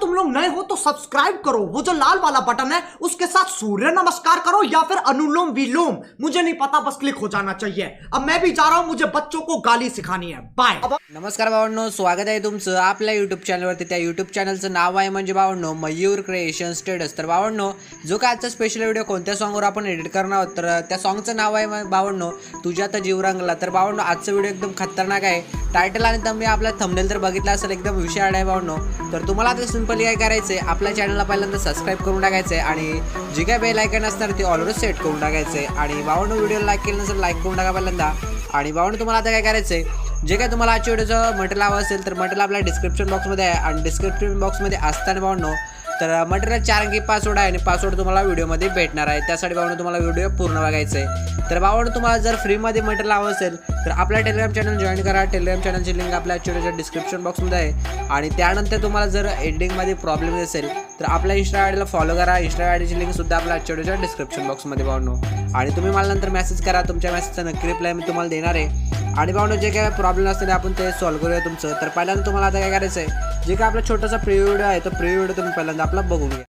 तुम लोग नए हो तो सब्सक्राइब करो, वो जो लाल वाला बटन है उसके साथ सूर्य नमस्कार करो या फिर अनुलोम विलोम, मुझे नहीं पता, बस क्लिक हो जाना चाहिए। अब मैं भी जा रहा हूं, मुझे बच्चों को गाली सिखानी है। बाय। नमस्कार भावांनो, स्वागत आहे तुमचं आपल्या यूट्यूब चॅनलवरती। त्या यूट्यूब चॅनलचं नाव आहे म्हणजे भावांनो मयूर क्रिएशन स्टेटस। तर भावांनो, जो काय आजचा स्पेशल व्हिडिओ कोणत्या सॉन्गवर आपण एडिट करणार आहोत, तर त्या सॉन्गचं नाव आहे भावांनो तुझ्यात जीव रंगला। तर भावांनो, आजचा व्हिडिओ एकदम खतरनाक आहे। टायटल आणि तुम्ही आपला थंबनेल तर बघितला असेल, एकदम विषय आहे भावांनो। तर तुम्हाला आता सिंपली काय करायचं आहे, आपल्या चॅनलला पहिल्यांदा सबस्क्राइब करून टाकायचं आहे आणि जे काय बेल आयकॉन असणार ते ऑलरेडी सेट करून टाकायचं आहे। आणि भावांनो, व्हिडिओ लाईक केलं नसेल लाईक करून टाका पहिल्यांदा। आणि भावांनो, तुम्हाला आता काय करायचं आहे, जे काय तुम्हाला आजच्या व्हिडिओचं मटेरियल हवं असेल तर मटेरियल आपल्या डिस्क्रिप्शन बॉक्समध्ये आहे। आणि डिस्क्रिप्शन बॉक्समध्ये असताना भावांनो, तर मटेरियल 4 अंकी पासवर्ड आहे आणि पासवर्ड तुम्हाला व्हिडिओमध्ये भेटणार आहे। त्यासाठी भावांनो तुम्हाला व्हिडिओ पूर्ण बघायचा आहे। तर भावांनो, तुम्हाला जर फ्रीमध्ये मटेरियल हवं असेल तर आपल्या टेलिग्राम चॅनल जॉईन करा। टेलिग्राम चॅनलची लिंक आपल्या व्हिडिओच्या डिस्क्रिप्शन बॉक्समध्ये आहे। आणि त्यानंतर तुम्हाला जर एडिटिंगमध्ये प्रॉब्लेम असेल तर आपल्या इंस्टा आयडीला फॉलो करा। इंस्टा आयडीची लिंक सुद्धा आपल्या व्हिडिओच्या डिस्क्रिप्शन बॉक्समध्ये भावांनो। आणि तुम्ही मला नंतर मेसेज करा, तुमच्या मेसेजचा नक्की रिप्लाय मी तुम्हाला देणार आहे। आणि भावांनो, जे काय प्रॉब्लेम असतील आपण ते सॉल्व्ह करूया तुमचं। तर पहिल्यांदा तुम्हाला आता काय करायचं आहे, जे काय आपला छोटासा प्रिव्ह्यू व्हिडिओ आहे तो प्रिव्ह्यू व्हिडिओ तुम्ही पहिल्यांदा आपला बघून घ्या।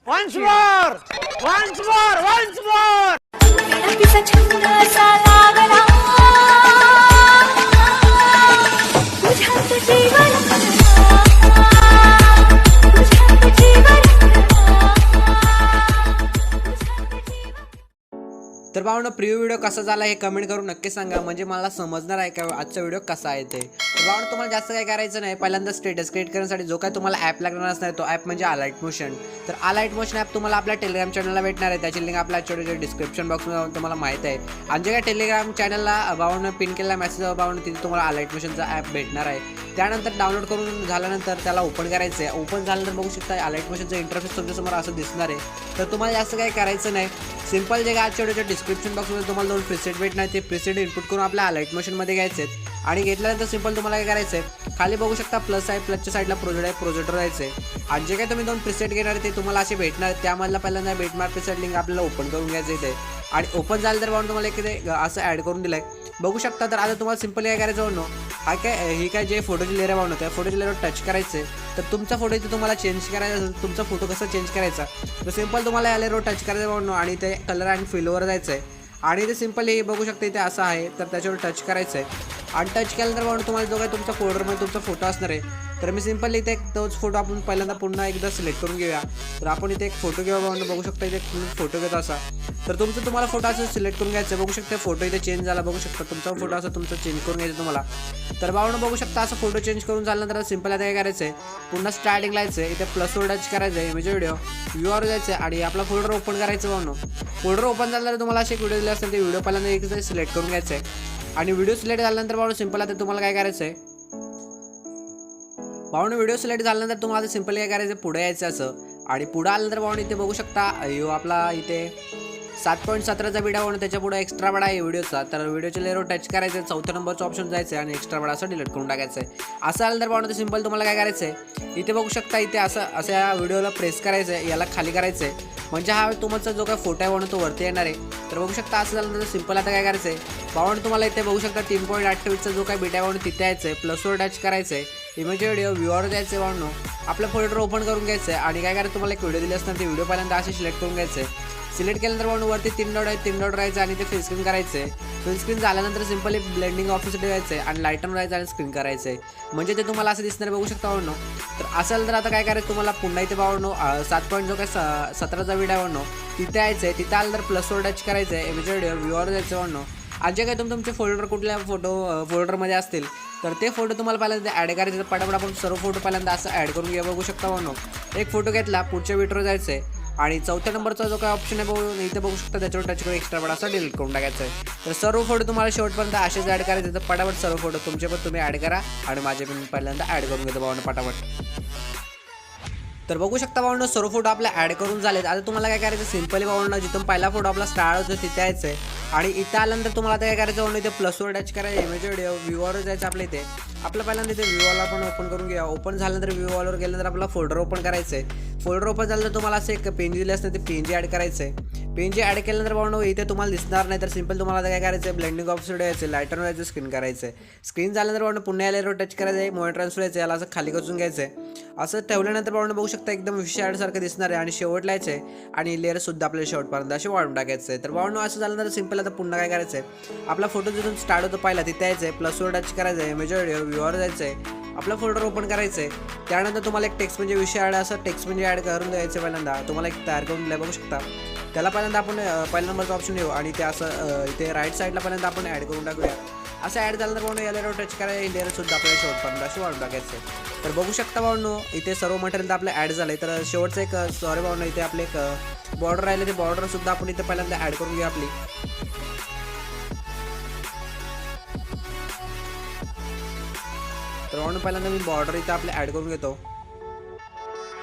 Once more, once more, once more. तर भावांनो, प्रिव्ह्यू व्हिडिओ कसा झाला हे कमेंट करून नक्की सांगा, म्हणजे मला समजणार आहे का आजचा व्हिडिओ कसा आहे ते। तर भावांनो, तुम्हाला जास्त काय करायचं नाही, पहिल्यांदा स्टेटस क्रिएट करण्यासाठी जो काय तुम्हाला ॲप लागणार असणार तो ॲप म्हणजे अलाइट मोशन। तर अलाइट मोशन ॲप तुम्हाला आपल्या टेलिग्राम चॅनलला भेटणार आहे। त्याची लिंक आपल्या व्हिडिओच्या डिस्क्रिप्शन बॉक्समध्ये तुम्हाला माहीत आहे। आणि जे काय टेलिग्राम चॅनलला भावांनो पिन केलेला मेसेज भावांनो, तिथे तुम्हाला अलाइट मोशनचा ॲप भेटणार आहे। त्यानंतर डाउनलोड करून झाल्यानंतर त्याला ओपन करायचं आहे। ओपन झाल्यानंतर बघू शकता अलाइट मोशनचा इंटरफेस तुमच्यासमोर असं दिसणार आहे। तर तुम्हाला जास्त काही करायचं नाही, सिंपल जे काय आजच्या व्हिडिओच्या डिस्क्रिप्शन बॉक्समध्ये तुम्हाला 2 प्रीसेट भेटणार, ते प्रीसेट इनपुट करून आपल्या अलाइट मोशनमध्ये घ्यायचे आहेत। आणि घेतल्यानंतर सिंपल तुम्हाला काय करायचं आहे, खाली बघू शकता प्लस आहे, प्लसच्या साईडला प्रोजेक्ट आहे, प्रोजेक्टर जायचं आहे। आणि जे काय तुम्ही 2 प्रीसेट घेणार ते तुम्हाला असे भेटणार, त्यामधला पहिल्यांदा भेटणार प्रीसेट लिंक आपल्याला ओपन करून घ्यायचं इथे। आणि ओपन झालं तर भाऊ तुम्हाला एक असं ॲड करून दिलं आहे बघू शकता। तर आता तुम्हाला सिंपल काय करायचं भाऊ, हा काय ही काय जे फोटोची लेअर भाऊ त्या फोटोची लेअरवर टच करायचं आहे। तर तुमचा फोटो इथे तुम्हाला चेंज करायचा असेल, तुमचा फोटो कसा चेंज करायचा, तर सिंपल तुम्हाला या लेअरवर टच करायचं भाऊ आणि ते कलर आणि फिलवर जायचं आहे। आणि ते सिंपल हे बघू शकता इथे असं आहे, तर त्याच्यावर टच करायचं आहे। आणि टच केल्यानंतर भाऊ तुम्हाला जो काय तुमचा फोल्डरमध्ये तुमचा फोटो असणार आहे, तर मी सिंपल इथे तोच फोटो आपण पहिल्यांदा पुन्हा एकदा सिलेक्ट करून घेऊया। तर आपण इथे एक फोटो घेऊ भाऊ, बघू शकता इथे फोटो घेतो असा, तर तुमचं तुम्हाला फोटो असं सिलेक्ट करून घ्यायचं। बघू शकता फोटो इथे चेंज झाला, बघू शकता तुमचा फोटो असं तुमचा चेंज करून घ्यायचं तुम्हाला। तर भाऊ बघू शकता असं फोटो चेंज करून झाल्यानंतर सिंपल आता काय करायचं आहे, पुन्हा स्टार्टिंग लायचं आहे, इथे प्लसवर टच करायचं आहे, इमेज व्हिडिओ व्ह्यूवर जायचं आहे आणि आपला फोल्डर ओपन करायचं भाऊ। फोल्डर ओपन झाल्यानंतर तुम्हाला असे एक व्हिडिओ दिले असतील, ते व्हिडिओ पहिल्यांदा एक सिलेक्ट करून घ्यायचं आहे। आणि व्हिडिओ सिलेक्ट झाल्यानंतर भाऊ सिंपल आता तुम्हाला काय करायचं आहे, भाऊन व्हिडिओ सिलेक्ट झाल्यानंतर तुम्हाला सिंपल काय करायचं, पुढे यायचं असं। आणि पुढे आल्यानंतर भाऊन इथे बघू शकता यो आपला इथे 7.17चा व्हिडिओ होणं, त्याच्या पुढे एक्स्ट्रा बडा आहे व्हिडिओचा। तर व्हिडिओच्या लेअरवर टच करायचं, 4थ्या नंबरचं ऑप्शन जायचं आणि एक्स्ट्रा बडा असं डिलीट करून टाकायचं आहे। असं आलं तर भाऊ सिंपल तुम्हाला काय करायचं आहे, इथे बघू शकता इथे असं या व्हिडिओला प्रेस करायचं आहे, याला खाली करायचं आहे, म्हणजे हा तुमचा जो काय फोटो आहे म्हणून तो वरती येणार आहे। तर बघू शकता असं झाल्यानंतर सिंपल आता काय करायचं आहे, भाऊ तुम्हाला इथे बघू शकता 3.28चा जो काय बीट आहे म्हणून तिथे यायचं आहे, प्लसवर टच करायचं आहे, इमेज व्हिडिओ व्ह्यूवर जायचं आहे भाऊ, आपलं फोल्डर ओपन करून घ्यायचं आहे। आणि काय करायचं, तुम्हाला एक व्हिडिओ दिली असणार, ते व्हिडिओ पहिल्यांदा असे सिलेक्ट करून घ्यायचं आहे। सिलेक्ट केल्यानंतर भाऊ वरती 3 डॉट आहे, 3 डॉट राहायचं आणि ते फुल स्क्रीन करायचं आहे। फुल स्क्रीन झाल्यानंतर सिंपली ब्लेंडिंग ऑफिससाठी जायचं आहे आणि लाईटन राहायचं आणि स्क्रीन करायचं आहे, म्हणजे ते तुम्हाला असं दिसणार बघू शकता भाऊ। तर असेल तर आता काय करायचं, तुम्हाला पुन्हा इथे भाऊ 7.17चा व्हिडिओ आहे भाऊ, तिथे यायचं आहे। तिथे आलं तर प्लसवर टच करायचं आहे, इमेज व्हिडिओ व्ह्यूवर जायचं भाऊ। आणि जे काही तुमचे फोल्डर कुठल्या फोल्डरमध्ये असतील तर ते फोटो तुम्हाला पहिल्यांदा ॲड करायचे। पटापट आपण सर्व फोटो पहिल्यांदा असं ॲड करून घ्या बघू शकता भाऊ। एक फोटो घेतला, पुढच्या व्हिडिओवर जायचं आहे आणि 4थ्या नंबरचा जो काय ऑप्शन आहे भाऊ इथे बघू शकता, त्याच्यावर टच करून एक्स्ट्रा बडा असा डिलीट करून टाकायचं आहे। तर सर्व फोटो तुम्हाला शेवटपर्यंत असेच ॲड करायचे, तर पटापट सर्व फोटो तुमचे पण तुम्ही ॲड करा आणि माझे पण पहिल्यांदा ॲड करून घेतो भाऊ पटापट। तर बघू शकता भावंडो सर्व फोटो आपले ॲड करून झालेत। आता तुम्हाला काय करायचं सिंपली भावंडो जिथून पहिला फोटो आपला स्टार्ट होतो तिथे यायचं आहे आणि इथे आल्यानंतर तुम्हाला आता काय करायचं भावंडो इथे प्लसवर टच करायचं, इमेज व्हिडिओ व्ह्यूवर जायचं आपल्या इथे। आपलं पहिल्यांदा इथे व्ह्यू वॉल आपण ओपन करून घ्या। ओपन झाल्यानंतर व्ह्यू वॉलवर गेल्यानंतर आपला फोल्डर ओपन करायचं आहे। फोल्डर ओपन झालं तर तुम्हाला असं एक पेन दिलं असतं, ते PNG ॲड करायचं आहे. PNG ॲड केल्यानंतर भावनो इथे तुम्हाला दिसणार नाही, तर सिंपल तुम्हाला काय करायचं आहे, ब्लेंडिंग ऑप्शन यायचं, लायटर यायचं, स्क्रीन करायचं आहे. स्क्रीन झाल्यानंतर भावनो पुन्हा या लेअरवर टच करायचं आहे, मोबाईल ट्रान्सफर यायचं, याला असं खाली कचून घ्यायचं आहे. असं ठेवल्यानंतर भावनो बघू शकता एकदम विषय ॲडसारखं दिसणार आहे आणि शेवटला यायचं आहे आणि लेअरसुद्धा आपल्याला शेवटपर्यंत असे वाढून टाकायचं आहे. तर भावनो असं झाल्यानंतर सिंपल आता पुन्हा काय करायचं आहे, आपला फोटो जिथून स्टार्ट होतो पहिला तिथे यायचं आहे, प्लसवर टच करायचं आहे, इमेज व्ह्यूवर जायचं आहे, आपला फोल्डर ओपन करायचं आहे. त्यानंतर तुम्हाला एक टेक्स्ट म्हणजे विषय ॲड असं टेक्स्ट म्हणजे ॲड करून द्यायचं. पहिल्यांदा तुम्हाला एक तयार करून दिलं बघू शकता. त्याला पहिल्यांदा आपण पहिल्या नंबरचा ऑप्शन येऊ आणि ते असं इथे राईट साईडला पहिल्यांदा आपण ॲड करून टाकूया. असं ॲड झाल्यानंतर भावनो या लेअरवर टच करायचं, लेअरसुद्धा आपल्याला शेवटपर्यंत असे वाढून टाकायचं आहे. तर बघू शकता भावनो इथे सर्व मटेरियल आपलं ॲड झालं आहे. तर शेवटचं एक सॉरी भावनो इथे आपले एक बॉर्डर राहिले, ते बॉर्डरसुद्धा आपण इथे पहिल्यांदा ॲड करून घेऊ आपली. तर भावनो पहिल्यांदा मी बॉर्डर इथे आपले ॲड करून घेतो.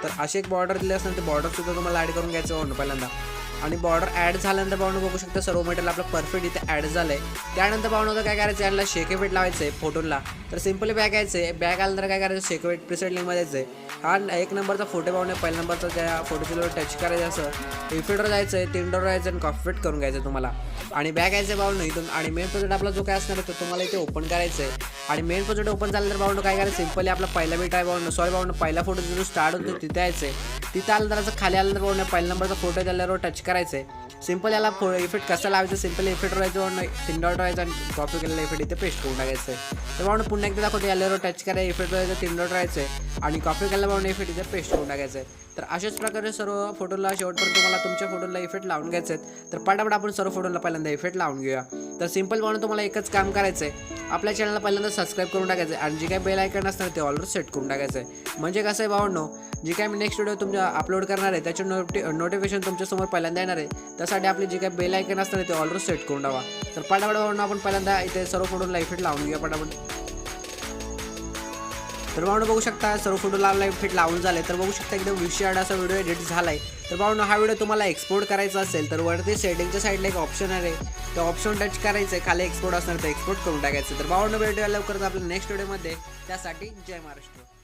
तर असे एक बॉर्डर दिले असताना ते बॉर्डरसुद्धा तुम्हाला ॲड करून घ्यायचं भावनो पहिल्यांदा. आणि बॉर्डर ॲड झाल्यानंतर भावनो बघू शकता सर्व मटेरियल आपलं परफेक्ट इथे ॲड झालं आहे. त्यानंतर भावनो काय करायचं, याला शेक इफेक्ट लावायचं आहे फोटोला. तर सिंपली बॅक यायचं आहे, बॅक आल्यानंतर काय करायचं, शेक इफेक्ट प्रीसेट लिंकमध्ये जायचं आहे. हा एक नंबरचा फोटो भावनो पहिल्या नंबरचा त्या फोटोच्या टच करायचं, असं इफेक्टवर जायचं आहे, 3 डॉट जायचं आणि कॉपी पेस्ट करून घ्यायचं तुम्हाला. आणि बॅक यायचं भावनो इथून आणि मेन प्रोजेक्ट आपला जो काय असणार आहे तो तुम्हाला इथे ओपन करायचं आहे. आणि मेन प्रोजेक्ट ओपन झाल्यानंतर भावनो काय करायचं, सिंपली आपला पहिला बीट आहे भावनो, सॉरी भावनो पहिला फोटो जो स्टार्ट होतो तिथे यायचं आहे. तिथे आल्यानंतर असं खाली आल्यानंतर भावनो पहिल्या नंबरचा फोटो त्याल्यावर टच करायचं आहे. सिंपल याला इफेक्ट कसा लावायचं, सिंपल इफेक्ट राहायचं भावनो, 3 डॉट राहायचं आणि कॉपी केलेला इफेक्ट इथे पेस्ट करून टाकायचं आहे. तर भावनो पुन्हा एकदा दाखवतो, याल्यावर टच करायचं, इफेक्ट राहायचं, 3 डॉट राहायचं आहे आणि कॉपी केलेला भावनो इफेक्ट इथे पेस्ट करून टाकायचं आहे. तर अशाच प्रकारे सर्व फोटोला शेवटपर्यंत तुम्हाला तुमच्या फोटोला इफेक्ट लावून घ्यायचे आहेत. तर पटापट आपण सर्व फोटोला पहिल्यांदा इफेक्ट लावून घेऊया. तर सिंपल भावनो तुम्हाला एकच काम करायचं आहे, आपल्या चॅनलला पहिल्यांदा सबस्क्राईब करून टाकायचं आहे आणि जे काही बेल आयकॉन असणार ते ऑलवर सेट करून टाकायचं आहे. म्हणजे कसं आहे भावनो, जे काही मी नेक्स्ट व्हिडिओ तुमच्या अपलोड करणार आहे त्याचे नोटिफिकेशन तुमच्यासमोर पहिल्यांदा येणार आहे. त्यासाठी आपले जे काही बेल आयकॉन असणार ते ऑलवर सेट करून टाका. तर पटापट भावनो आपण पहिल्यांदा इथे सर्व फोटोला इफेक्ट लावून घेऊया पटापट. तर भावनो बघू शकता सर्व फोटोला इफेक्ट लावून झाले. तर बघू शकता एकदम विषयाड असा व्हिडिओ एडिट झाला आहे. तर भावनो हा व्हिडिओ तुम्हाला एक्सपोर्ट करायचा असेल तर वरती सेटिंगच्या साईडला एक ऑप्शन आहे, तो ऑप्शन टच करायचं आहे, खाली एक्सपोर्ट असणार तर एक्सपोर्ट करून टाकायचं. तर भावनो भेटूया लवकरच आपल्या नेक्स्ट व्हिडिओमध्ये. त्यासाठी जय महाराष्ट्र.